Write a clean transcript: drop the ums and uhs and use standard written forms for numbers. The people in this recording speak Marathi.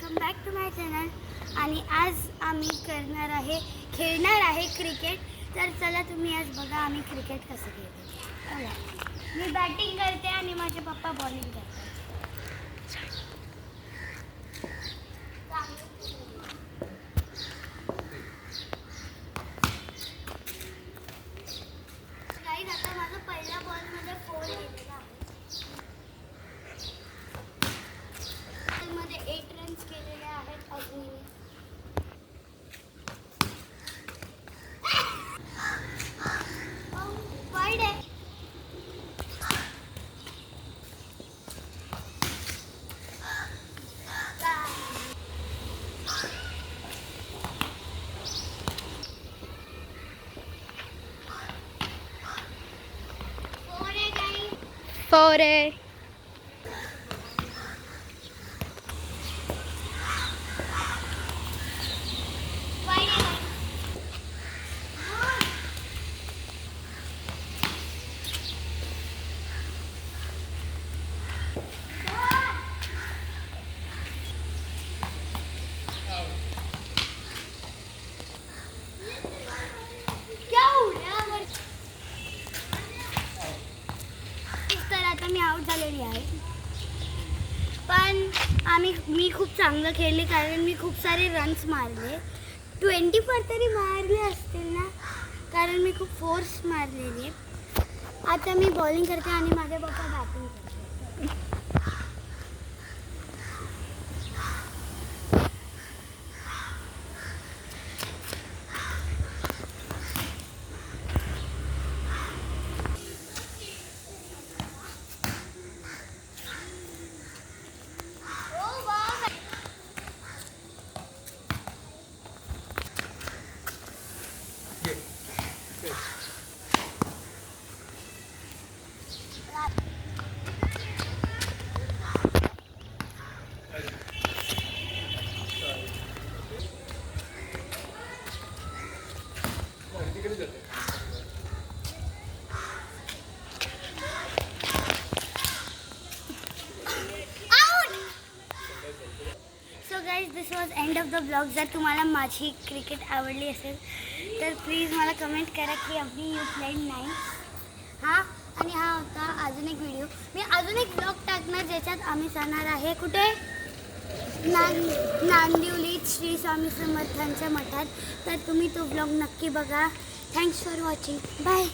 Welcome back to my channel. आणि आज आम्ही खेळणार आहे क्रिकेट. तर चला तुम्ही आज बघा आम्ही क्रिकेट कसं खेळतो. मी बॅटिंग करते आणि माझे पप्पा बॉलिंग करतात. गाईज आता माझा पहिल्या बॉलमध्ये 4 गेलेला आहे. मध्ये 8 रन्स केलेले आहेत अजून. वाईड आहे. फोर आहे. मी आउट झालेली आहे, पण मी खूप चांगलं खेळले कारण मी खूप सारे रन्स मारले. 24 तरी मारले असतील ना, कारण मी खूप फोर्स मारलेली. आता मी बॉलिंग करते आणि माझे पप्पा बॅटिंग करते. So guys, this was end of the blog. जर तुम्हाला माझी क्रिकेट आवडली असेल तर प्लीज मला कमेंट करा की अगदी यू प्लेड नाईस. आणि हा होता अजून एक व्हिडिओ. मी अजून एक ब्लॉग टाकणार ज्याच्यात आम्ही जाणार आहे कुठे, नांदिवलीत श्री स्वामी समर्थांच्या मठात. तर तुम्ही तो ब्लॉग नक्की बघा. Thanks for watching. बाय.